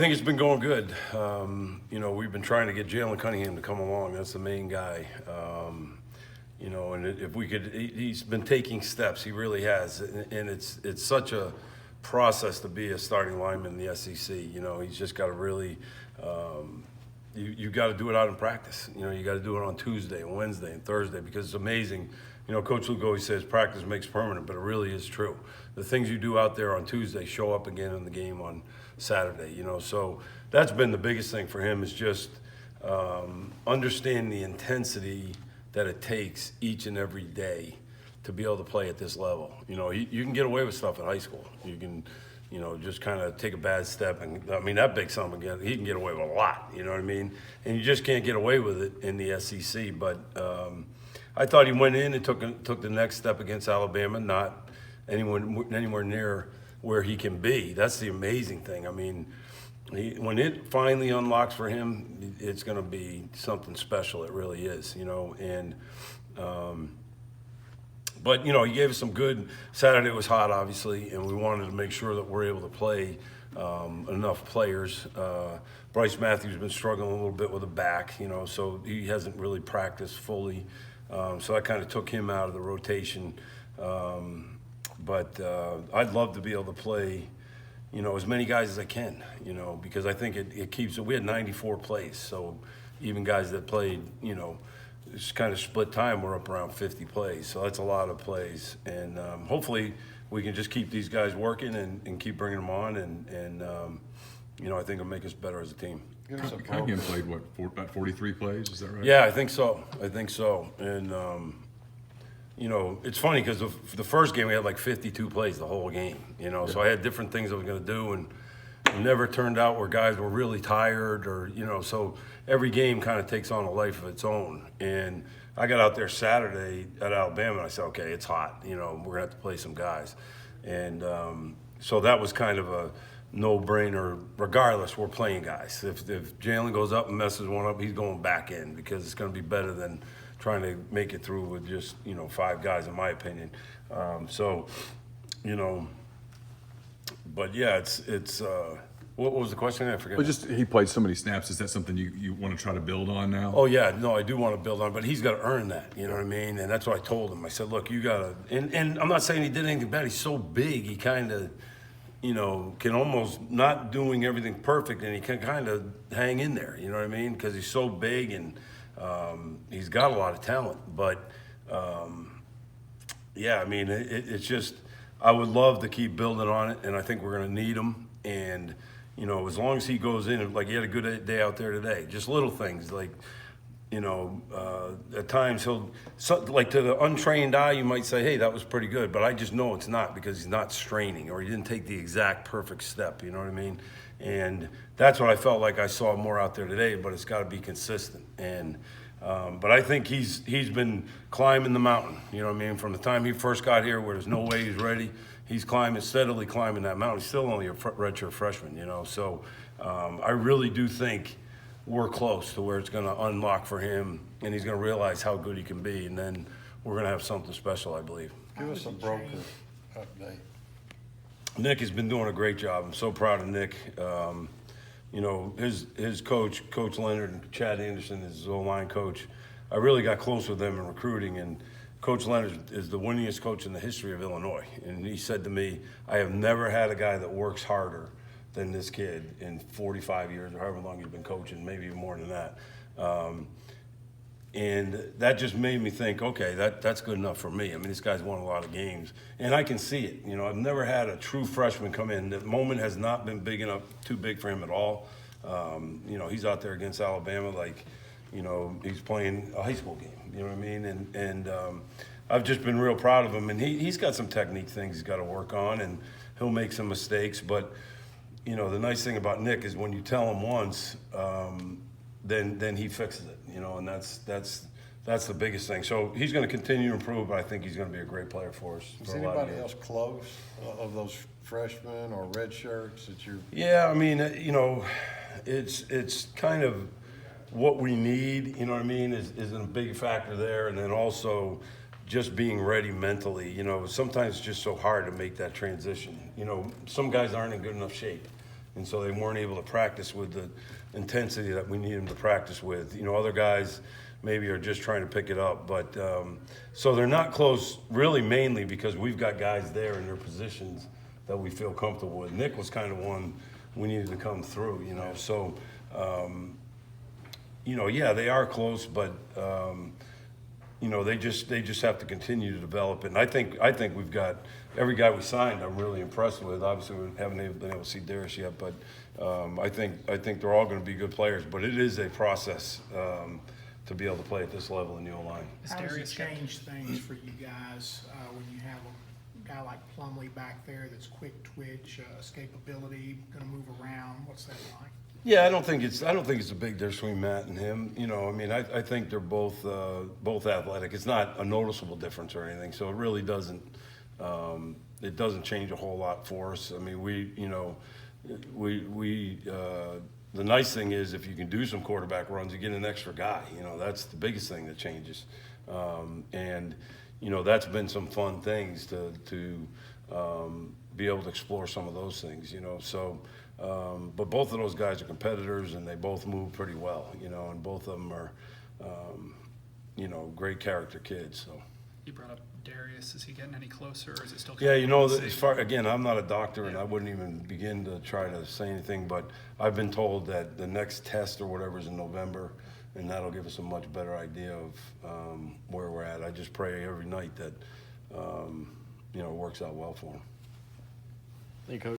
think it's been going good. We've been trying to get Jalen Cunningham to come along. That's the main guy. And if we could, he's been taking steps. He really has, and it's such a process to be a starting lineman in the SEC. He's just got to really. You got to do it out in practice. You got to do it on Tuesday and Wednesday and Thursday because it's amazing. Coach Luke always says practice makes permanent, but it really is true. The things you do out there on Tuesday show up again in the game on Saturday. So that's been the biggest thing for him is just understand the intensity that it takes each and every day to be able to play at this level. You can get away with stuff in high school. You can. Just kind of take a bad step. And that big son, he can get away with a lot, you know what I mean? And you just can't get away with it in the SEC. But I thought he went in and took the next step against Alabama, not anywhere near where he can be. That's the amazing thing. When it finally unlocks for him, it's going to be something special. It really is, But, he gave us some good. Saturday was hot, obviously, and we wanted to make sure that we're able to play enough players. Bryce Matthews has been struggling a little bit with a back, so he hasn't really practiced fully. So I kind of took him out of the rotation. But I'd love to be able to play, as many guys as I can, because I think it keeps – we had 94 plays, so even guys that played, it's kind of split time. We're up around 50 plays, so that's a lot of plays. And hopefully we can just keep these guys working and keep bringing them on. And I think it'll make us better as a team. Cunningham played, about 43 plays? Is that right? Yeah, I think so. And, it's funny because the first game we had like 52 plays the whole game, So I had different things I was going to do, and it never turned out where guys were really tired or, so every game kind of takes on a life of its own. And I got out there Saturday at Alabama, and I said, okay, it's hot. We're going to have to play some guys. And so that was kind of a no-brainer. Regardless, we're playing guys. If Jalen goes up and messes one up, he's going back in because it's going to be better than trying to make it through with just, 5 guys, in my opinion. But yeah, it's what was the question? I forget. Well, just he played so many snaps. Is that something you want to try to build on now? Oh yeah, no, I do want to build on, but he's got to earn that. You know what I mean? And that's what I told him. I said, look, you got to. And I'm not saying he did anything bad. He's so big, he kind of, can almost not doing everything perfect, and he can kind of hang in there. You know what I mean? Because he's so big and he's got a lot of talent. But it's just. I would love to keep building on it, and I think we're going to need him. And, as long as he goes in, like he had a good day out there today, just little things like, at times like to the untrained eye, you might say, hey, that was pretty good. But I just know it's not because he's not straining or he didn't take the exact perfect step, you know what I mean? And that's what I felt like I saw more out there today, but it's got to be consistent. And but I think he's been climbing the mountain, you know what I mean? From the time he first got here where there's no way he's ready, he's steadily climbing that mountain. He's still only a redshirt freshman, So I really do think we're close to where it's going to unlock for him, and he's going to realize how good he can be, and then we're going to have something special, I believe. Give us a broker update. Nick has been doing a great job. I'm so proud of Nick. His coach, Coach Leonard, Chad Anderson, is his O-line coach. I really got close with them in recruiting, and Coach Leonard is the winningest coach in the history of Illinois. And he said to me, I have never had a guy that works harder than this kid in 45 years or however long he's been coaching, maybe even more than that. And that just made me think, okay, that's good enough for me. This guy's won a lot of games, and I can see it. I've never had a true freshman come in. The moment has not been too big for him at all. He's out there against Alabama like, he's playing a high school game. You know what I mean? And I've just been real proud of him. And he's got some technique things he's got to work on, and he'll make some mistakes. But, the nice thing about Nick is when you tell him once, then he fixes it, and that's the biggest thing. So he's going to continue to improve, but I think he's going to be a great player for us. Is anybody else close of those freshmen or red shirts that you're? Yeah, it's kind of what we need, is a big factor there. And then also just being ready mentally, sometimes it's just so hard to make that transition. Some guys aren't in good enough shape. and so they weren't able to practice with the intensity that we need them to practice with. You know, other guys maybe are just trying to pick it up, but so they're not close really mainly because we've got guys there in their positions that we feel comfortable with. Nick was kind of one we needed to come through, you know, so you know, yeah, they are close, but you know, they just have to continue to develop it. And I think we've got every guy we signed. I'm really impressed with. Obviously, we haven't been able to see Darius yet, but I think they're all going to be good players. But it is a process to be able to play at this level in the O-line. How does it change things for you guys when you have a guy like Plumlee back there that's quick twitch, escapability, going to move around? What's that like? Yeah, I don't think it's a big difference between Matt and him. You know, I mean, I think they're both athletic. It's not a noticeable difference or anything, so it really doesn't change a whole lot for us. I mean, the nice thing is if you can do some quarterback runs, you get an extra guy. You know, that's the biggest thing that changes, and you know that's been some fun things to be able to explore some of those things. You know, so. But both of those guys are competitors, and they both move pretty well, you know, and both of them are, you know, great character kids. So. You brought up Darius. Is he getting any closer, or is it still? Yeah, you know, as far again, I'm not a doctor, and I wouldn't even begin to try to say anything. But I've been told that the next test or whatever is in November, and that'll give us a much better idea of where we're at. I just pray every night that you know it works out well for him. Hey, Coach.